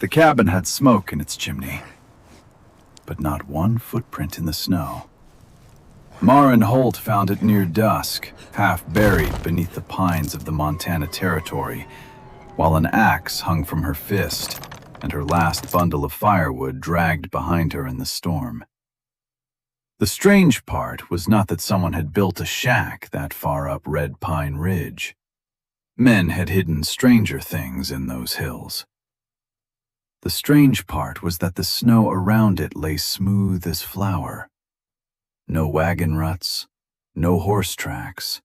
The cabin had smoke in its chimney, but not one footprint in the snow. Maren Holt found it near dusk, half buried beneath the pines of the Montana Territory, while an axe hung from her fist and her last bundle of firewood dragged behind her in the storm. The strange part was not that someone had built a shack that far up Red Pine Ridge. Men had hidden stranger things in those hills. The strange part was that the snow around it lay smooth as flour. No wagon ruts, no horse tracks,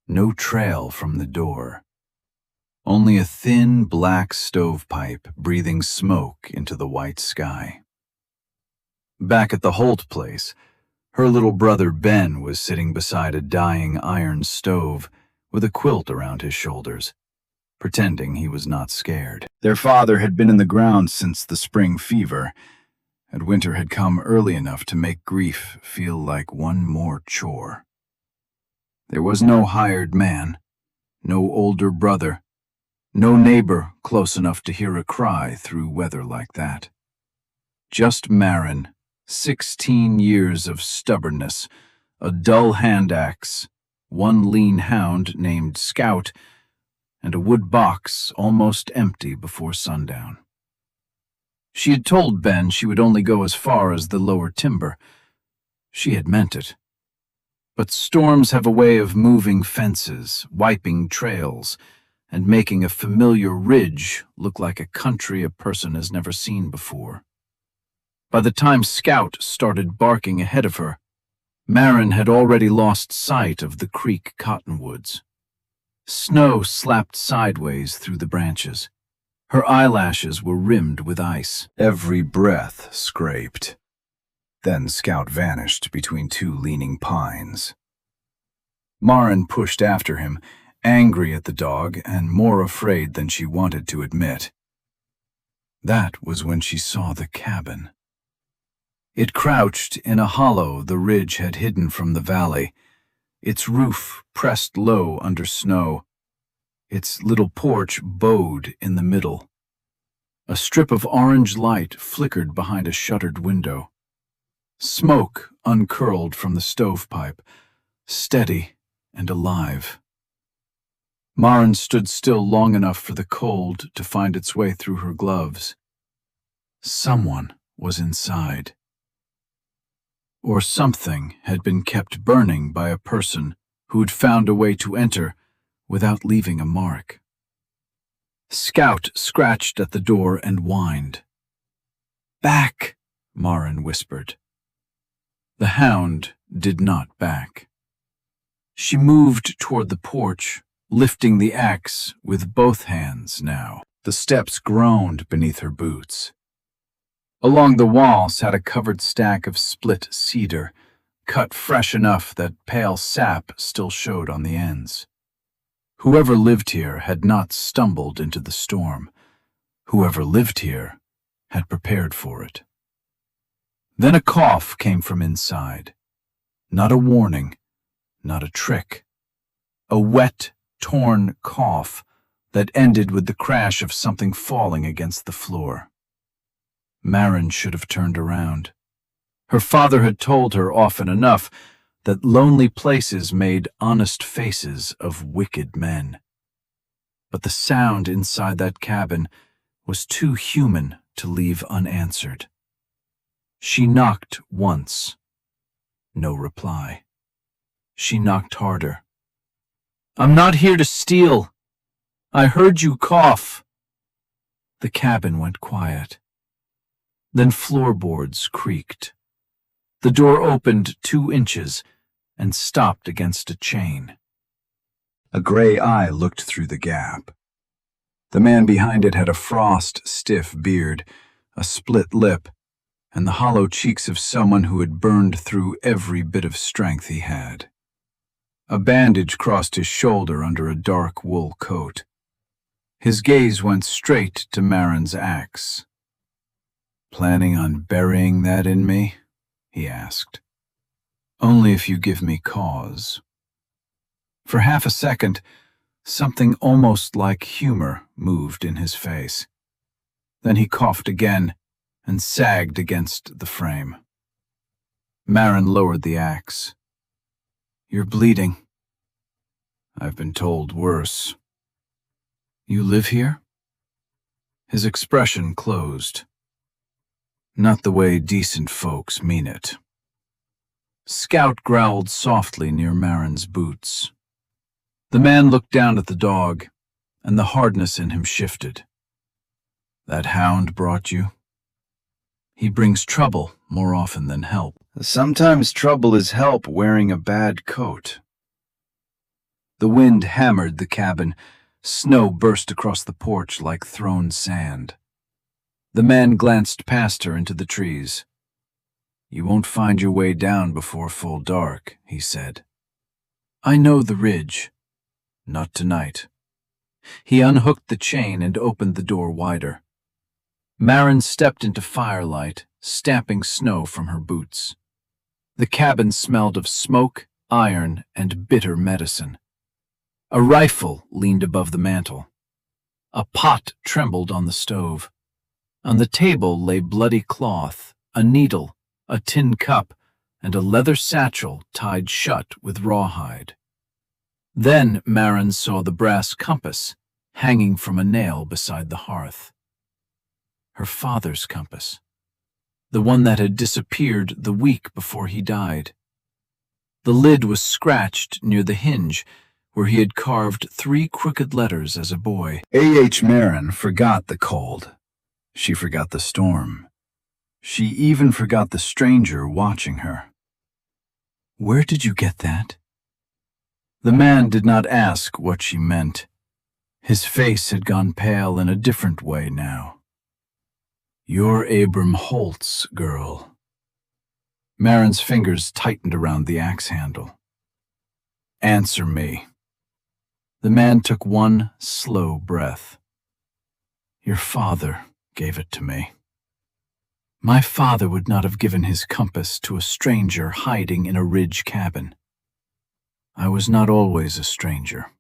no trail from the door. Only a thin black stovepipe breathing smoke into the white sky. Back at the Holt place, her little brother Ben was sitting beside a dying iron stove with a quilt around his shoulders, pretending he was not scared. Their father had been in the ground since the spring fever, and winter had come early enough to make grief feel like one more chore. There was no hired man, no older brother, no neighbor close enough to hear a cry through weather like that. Just Maren, 16 years of stubbornness, a dull hand axe, one lean hound named Scout, and a wood box almost empty before sundown. She had told Ben she would only go as far as the lower timber. She had meant it. But storms have a way of moving fences, wiping trails, and making a familiar ridge look like a country a person has never seen before. By the time Scout started barking ahead of her, Maren had already lost sight of the creek cottonwoods. Snow slapped sideways through the branches. Her eyelashes were rimmed with ice. Every breath scraped. Then Scout vanished between two leaning pines. Maren pushed after him, angry at the dog and more afraid than she wanted to admit. That was when she saw the cabin. It crouched in a hollow the ridge had hidden from the valley, its roof pressed low under snow, its little porch bowed in the middle. A strip of orange light flickered behind a shuttered window. Smoke uncurled from the stovepipe, steady and alive. Maren stood still long enough for the cold to find its way through her gloves. Someone was inside. Or something had been kept burning by a person who had found a way to enter without leaving a mark. Scout scratched at the door and whined. "Back," Maren whispered. The hound did not back. She moved toward the porch, lifting the axe with both hands now. The steps groaned beneath her boots. Along the wall sat a covered stack of split cedar, cut fresh enough that pale sap still showed on the ends. Whoever lived here had not stumbled into the storm. Whoever lived here had prepared for it. Then a cough came from inside. Not a warning, not a trick. A wet, torn cough that ended with the crash of something falling against the floor. Maren should have turned around. Her father had told her often enough that lonely places made honest faces of wicked men. But the sound inside that cabin was too human to leave unanswered. She knocked once. No reply. She knocked harder. "I'm not here to steal. I heard you cough." The cabin went quiet. Then floorboards creaked. The door opened 2 inches and stopped against a chain. A gray eye looked through the gap. The man behind it had a frost-stiff beard, a split lip, and the hollow cheeks of someone who had burned through every bit of strength he had. A bandage crossed his shoulder under a dark wool coat. His gaze went straight to Maren's axe. "Planning on burying that in me?" he asked. "Only if you give me cause." For half a second, something almost like humor moved in his face. Then he coughed again and sagged against the frame. Maren lowered the axe. "You're bleeding." "I've been told worse." "You live here?" His expression closed. "Not the way decent folks mean it." Scout growled softly near Maren's boots. The man looked down at the dog, and the hardness in him shifted. "That hound brought you?" "He brings trouble more often than help." "Sometimes trouble is help wearing a bad coat." The wind hammered the cabin. Snow burst across the porch like thrown sand. The man glanced past her into the trees. "You won't find your way down before full dark," he said. "I know the ridge." "Not tonight." He unhooked the chain and opened the door wider. Maren stepped into firelight, stamping snow from her boots. The cabin smelled of smoke, iron, and bitter medicine. A rifle leaned above the mantel. A pot trembled on the stove. On the table lay bloody cloth, a needle, a tin cup, and a leather satchel tied shut with rawhide. Then Maren saw the brass compass hanging from a nail beside the hearth. Her father's compass, the one that had disappeared the week before he died. The lid was scratched near the hinge, where he had carved 3 crooked letters as a boy. A.H. Maren forgot the cold. She forgot the storm. She even forgot the stranger watching her. "Where did you get that?" The man did not ask what she meant. His face had gone pale in a different way now. "You're Abram Holt's girl." Maren's fingers tightened around the axe handle. "Answer me." The man took one slow breath. "Your father gave it to me." "My father would not have given his compass to a stranger hiding in a ridge cabin." "I was not always a stranger."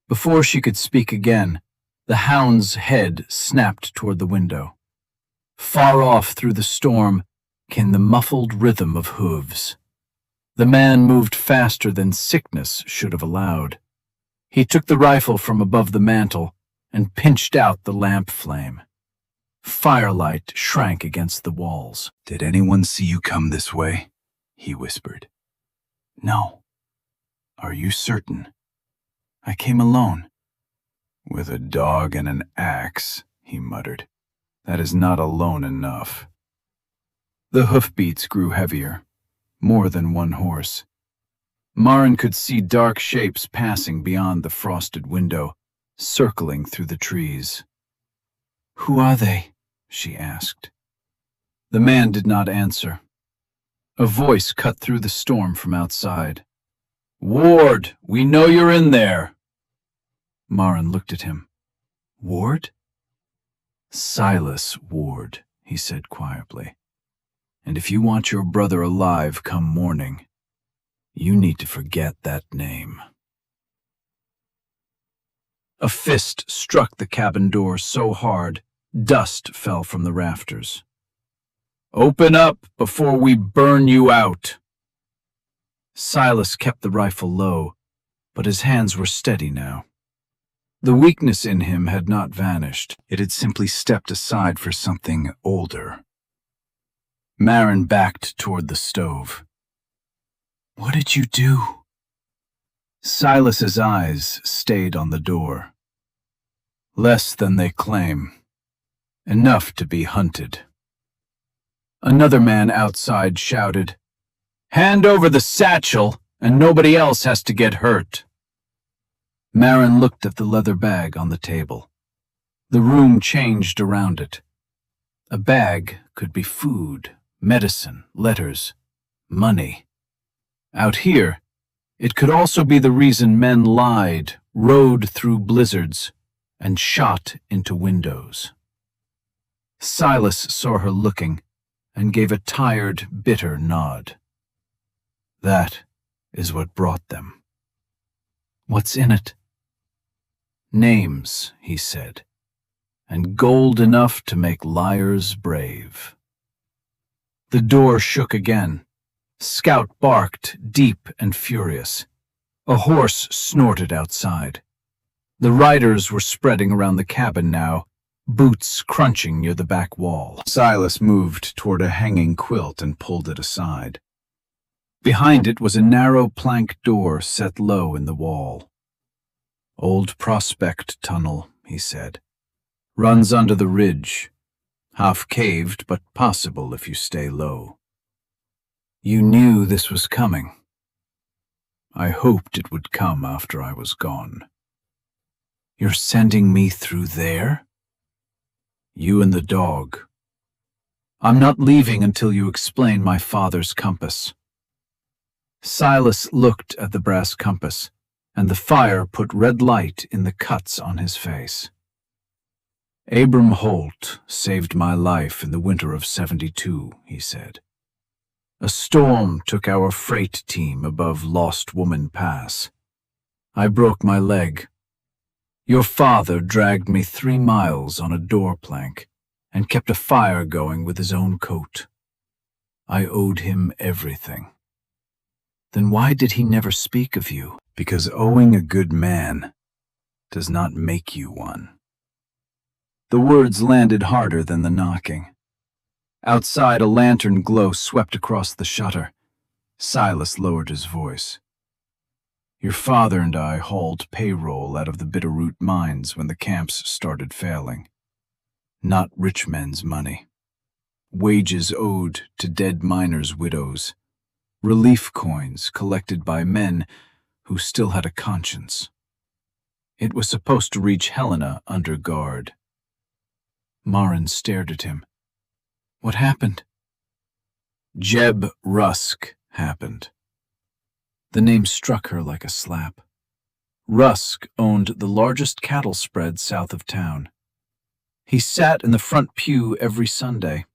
Before she could speak again, the hound's head snapped toward the window. Far off through the storm came the muffled rhythm of hooves. The man moved faster than sickness should have allowed. He took the rifle from above the mantel and pinched out the lamp flame. Firelight shrank against the walls. "Did anyone see you come this way?" he whispered. "No." "Are you certain?" "I came alone." "With a dog and an axe," he muttered. "That is not alone enough." The hoofbeats grew heavier, more than one horse. Maren could see dark shapes passing beyond the frosted window, circling through the trees. "Who are they?" she asked. The man did not answer. A voice cut through the storm from outside. "Ward, we know you're in there." Maren looked at him. "Ward?" "Silas Ward," he said quietly. "And if you want your brother alive come morning, you need to forget that name." A fist struck the cabin door so hard, dust fell from the rafters. "Open up before we burn you out." Silas kept the rifle low, but his hands were steady now. The weakness in him had not vanished. It had simply stepped aside for something older. Maren backed toward the stove. "What did you do?" Silas's eyes stayed on the door. "Less than they claim. Enough to be hunted." Another man outside shouted, "Hand over the satchel, and nobody else has to get hurt." Maren looked at the leather bag on the table. The room changed around it. A bag could be food, medicine, letters, money. Out here, it could also be the reason men lied, rode through blizzards, and shot into windows. Silas saw her looking and gave a tired, bitter nod. "That is what brought them." "What's in it?" "Names," he said. and gold enough to make liars brave. The door shook again. Scout barked, deep and furious. A horse snorted outside. The riders were spreading around the cabin now, boots crunching near the back wall. Silas moved toward a hanging quilt and pulled it aside. Behind it was a narrow plank door set low in the wall. "Old Prospect Tunnel," he said. "Runs under the ridge. Half caved, but possible if you stay low." "You knew this was coming." "I hoped it would come after I was gone." "You're sending me through there?" "You and the dog. I'm not leaving until you explain my father's compass." Silas looked at the brass compass, and the fire put red light in the cuts on his face. "Abram Holt saved my life in the winter of '72, he said. "A storm took our freight team above Lost Woman Pass. I broke my leg. Your father dragged me 3 miles on a door plank and kept a fire going with his own coat. I owed him everything." "Then why did he never speak of you?" "Because owing a good man does not make you one." The words landed harder than the knocking. Outside, a lantern glow swept across the shutter. Silas lowered his voice. "Your father and I hauled payroll out of the Bitterroot mines when the camps started failing. Not rich men's money. Wages owed to dead miners' widows. Relief coins collected by men who still had a conscience. It was supposed to reach Helena under guard." Maren stared at him. "What happened?" "Jeb Rusk happened." The name struck her like a slap. Rusk owned the largest cattle spread south of town. He sat in the front pew every Sunday.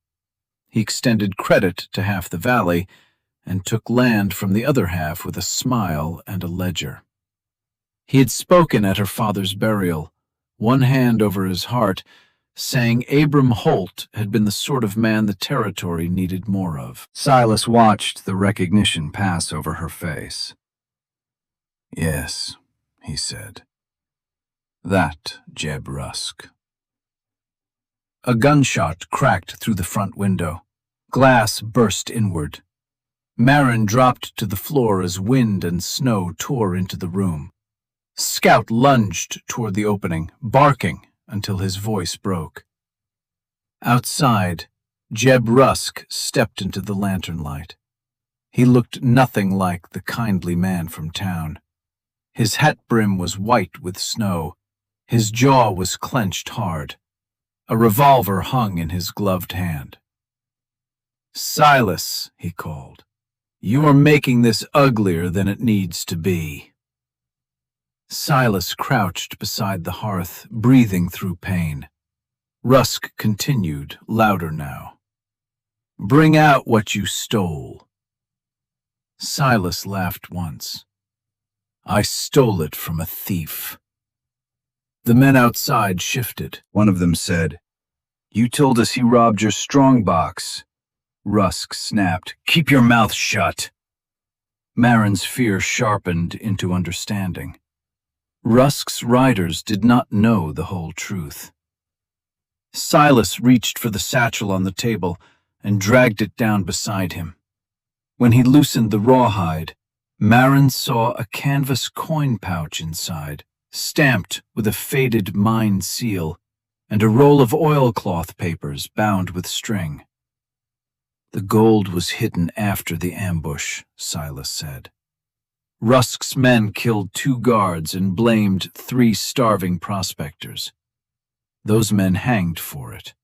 He extended credit to half the valley and took land from the other half with a smile and a ledger. He had spoken at her father's burial, one hand over his heart, saying Abram Holt had been the sort of man the territory needed more of. Silas watched the recognition pass over her face. "Yes," he said. "That Jeb Rusk." A gunshot cracked through the front window. Glass burst inward. Maren dropped to the floor as wind and snow tore into the room. Scout lunged toward the opening, barking until his voice broke. Outside, Jeb Rusk stepped into the lantern light. He looked nothing like the kindly man from town. His hat brim was white with snow. His jaw was clenched hard. A revolver hung in his gloved hand. "Silas," he called, "you are making this uglier than it needs to be." Silas crouched beside the hearth, breathing through pain. Rusk continued, louder now. "Bring out what you stole." Silas laughed once. "I stole it from a thief." The men outside shifted. One of them said, "You told us he robbed your strongbox." Rusk snapped, "Keep your mouth shut." Maren's fear sharpened into understanding. Rusk's riders did not know the whole truth. Silas reached for the satchel on the table and dragged it down beside him. When he loosened the rawhide, Maren saw a canvas coin pouch inside, stamped with a faded mine seal, and a roll of oilcloth papers bound with string. "The gold was hidden after the ambush," Silas said. "Rusk's men killed 2 guards and blamed 3 starving prospectors. Those men hanged for it.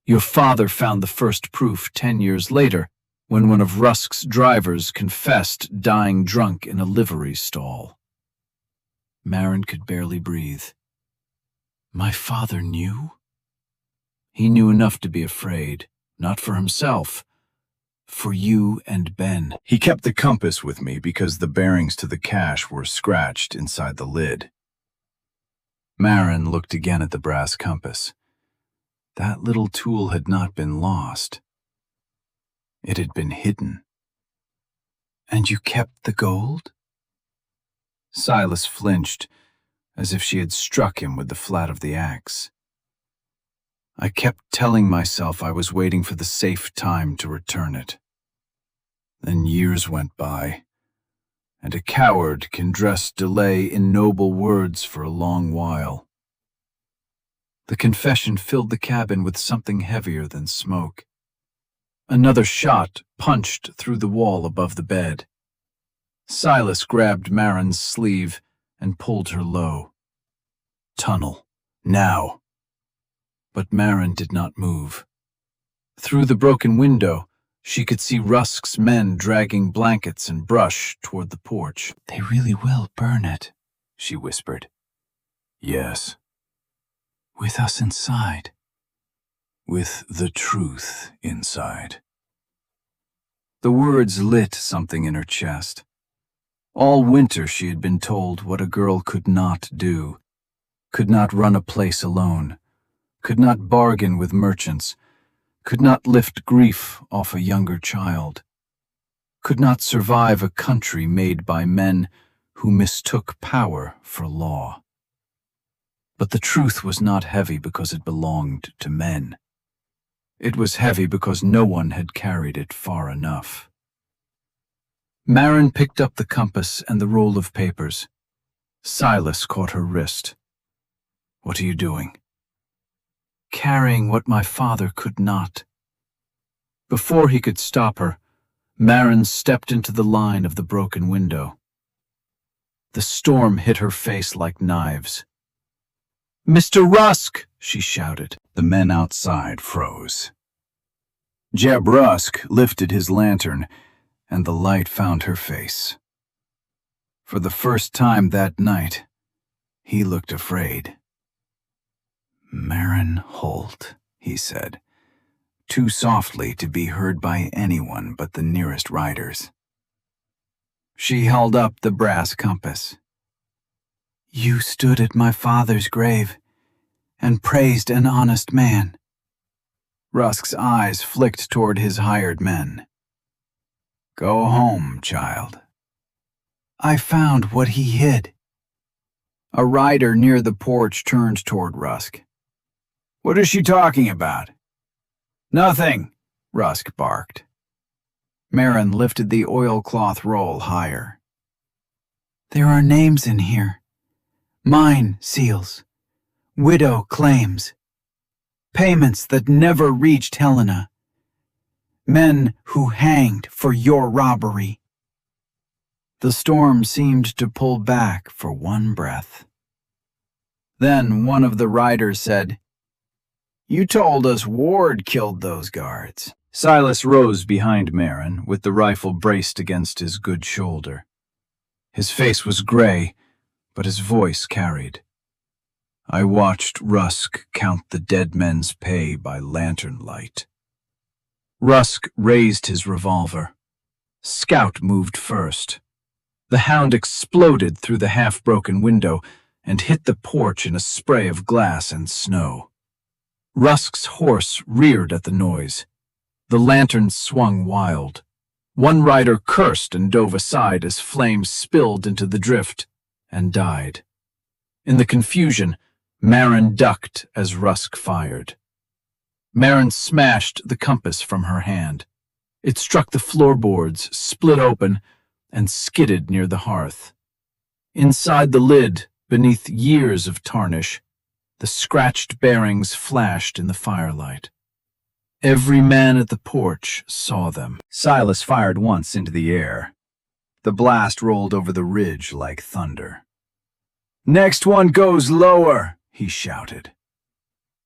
Your father found the first proof 10 years later when one of Rusk's drivers confessed dying drunk in a livery stall." Maren could barely breathe. "My father knew?" "He knew enough to be afraid, not for himself, for you and Ben. He kept the compass with me because the bearings to the cache were scratched inside the lid." Maren looked again at the brass compass. That little tool had not been lost. It had been hidden. "And you kept the gold?" Silas flinched, as if she had struck him with the flat of the axe. "I kept telling myself I was waiting for the safe time to return it. Then years went by, and a coward can dress delay in noble words for a long while." The confession filled the cabin with something heavier than smoke. Another shot punched through the wall above the bed. Silas grabbed Maren's sleeve and pulled her low. "Tunnel, now!" But Maren did not move. Through the broken window, she could see Rusk's men dragging blankets and brush toward the porch. "They really will burn it," she whispered. "Yes." "With us inside." "With the truth inside." The words lit something in her chest. All winter she had been told what a girl could not do, could not run a place alone, could not bargain with merchants, could not lift grief off a younger child, could not survive a country made by men who mistook power for law. But the truth was not heavy because it belonged to men. It was heavy because no one had carried it far enough. Maren picked up the compass and the roll of papers. Silas caught her wrist. "What are you doing?" "Carrying what my father could not." Before he could stop her, Maren stepped into the line of the broken window. The storm hit her face like knives. "Mr. Rusk!" she shouted. The men outside froze. Jeb Rusk lifted his lantern, and the light found her face. For the first time that night, he looked afraid. "Maren Holt," he said, too softly to be heard by anyone but the nearest riders. She held up the brass compass. "You stood at my father's grave and praised an honest man." Rusk's eyes flicked toward his hired men. "Go home, child." "I found what he hid." A rider near the porch turned toward Rusk. "What is she talking about?" "Nothing," Rusk barked. Maren lifted the oilcloth roll higher. "There are names in here. Mine seals. Widow claims. Payments that never reached Helena. Men who hanged for your robbery." The storm seemed to pull back for one breath. Then one of the riders said, "You told us Ward killed those guards." Silas rose behind Maren, with the rifle braced against his good shoulder. His face was gray, but his voice carried. "I watched Rusk count the dead men's pay by lantern light." Rusk raised his revolver. Scout moved first. The hound exploded through the half-broken window and hit the porch in a spray of glass and snow. Rusk's horse reared at the noise. The lantern swung wild. One rider cursed and dove aside as flames spilled into the drift and died. In the confusion, Maren ducked as Rusk fired. Maren smashed the compass from her hand. It struck the floorboards, split open, and skidded near the hearth. Inside the lid, beneath years of tarnish, the scratched bearings flashed in the firelight. Every man at the porch saw them. Silas fired once into the air. The blast rolled over the ridge like thunder. "Next one goes lower," he shouted.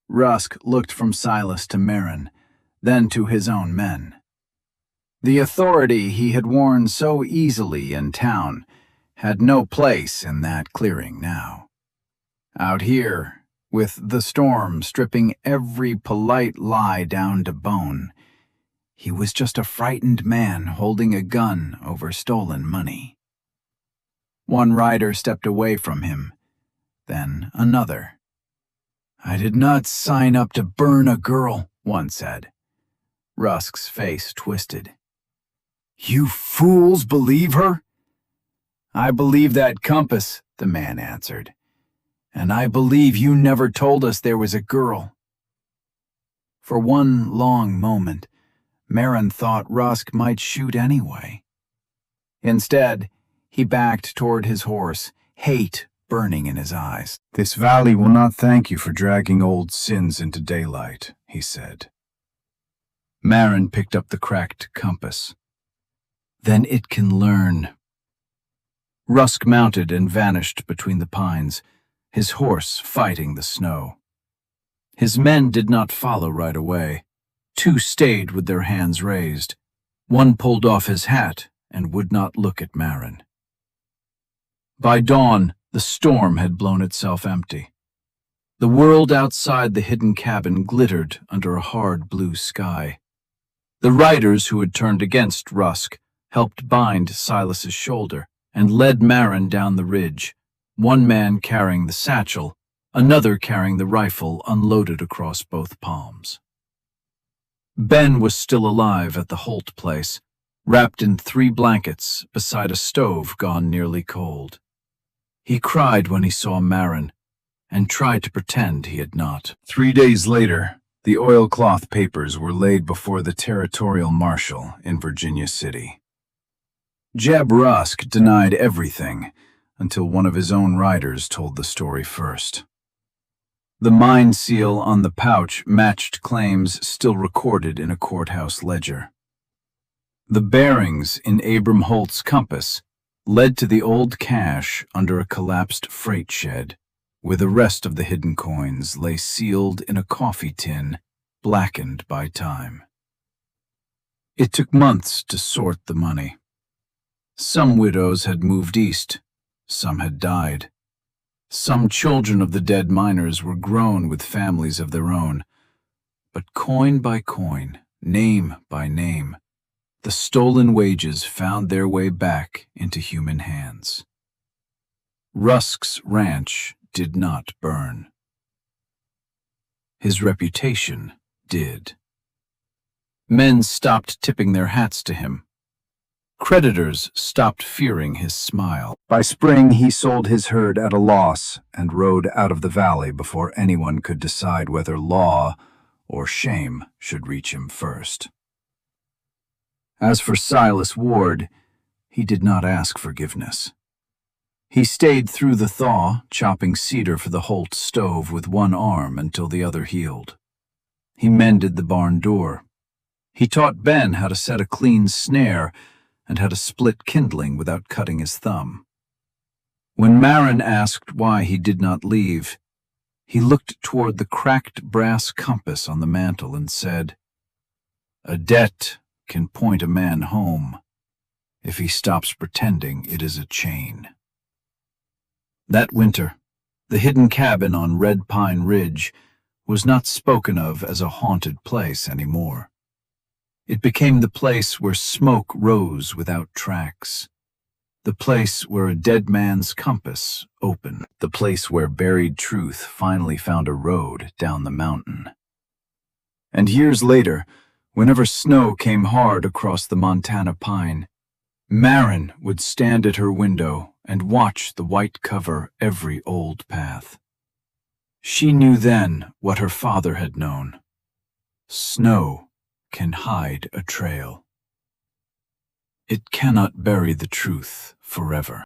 Rusk looked from Silas to Maren, then to his own men. The authority he had worn so easily in town had no place in that clearing now. Out here, with the storm stripping every polite lie down to bone, he was just a frightened man holding a gun over stolen money. One rider stepped away from him, then another. "I did not sign up to burn a girl," one said. Rusk's face twisted. "You fools believe her?" "I believe that compass," the man answered. "And I believe you never told us there was a girl." For one long moment, Maren thought Rusk might shoot anyway. Instead, he backed toward his horse, hate burning in his eyes. "This valley will not thank you for dragging old sins into daylight," he said. Maren picked up the cracked compass. "Then it can learn." Rusk mounted and vanished between the pines, his horse fighting the snow. His men did not follow right away. Two stayed with their hands raised. One pulled off his hat and would not look at Maren. By dawn, the storm had blown itself empty. The world outside the hidden cabin glittered under a hard blue sky. The riders who had turned against Rusk helped bind Silas's shoulder and led Maren down the ridge, one man carrying the satchel, another carrying the rifle unloaded across both palms. Ben was still alive at the Holt place, wrapped in 3 blankets beside a stove gone nearly cold. He cried when he saw Maren, and tried to pretend he had not. 3 days later, the oilcloth papers were laid before the territorial marshal in Virginia City. Jeb Rusk denied everything until one of his own riders told the story first. The mine seal on the pouch matched claims still recorded in a courthouse ledger. The bearings in Abram Holt's compass led to the old cache under a collapsed freight shed, where the rest of the hidden coins lay sealed in a coffee tin, blackened by time. It took months to sort the money. Some widows had moved east, some had died. Some children of the dead miners were grown with families of their own. But coin by coin, name by name, the stolen wages found their way back into human hands. Rusk's ranch did not burn. His reputation did. Men stopped tipping their hats to him. Creditors stopped fearing his smile. By spring, he sold his herd at a loss and rode out of the valley before anyone could decide whether law or shame should reach him first. As for Silas Ward, he did not ask forgiveness. He stayed through the thaw, chopping cedar for the Holt stove with one arm until the other healed. He mended the barn door. He taught Ben how to set a clean snare and how to split kindling without cutting his thumb. When Maren asked why he did not leave, he looked toward the cracked brass compass on the mantel and said, "A debt can point a man home if he stops pretending it is a chain." That winter, the hidden cabin on Red Pine Ridge was not spoken of as a haunted place anymore. It became the place where smoke rose without tracks, the place where a dead man's compass opened, the place where buried truth finally found a road down the mountain. And years later, whenever snow came hard across the Montana pine, Maren would stand at her window and watch the white cover every old path. She knew then what her father had known. Snow can hide a trail. It cannot bury the truth forever.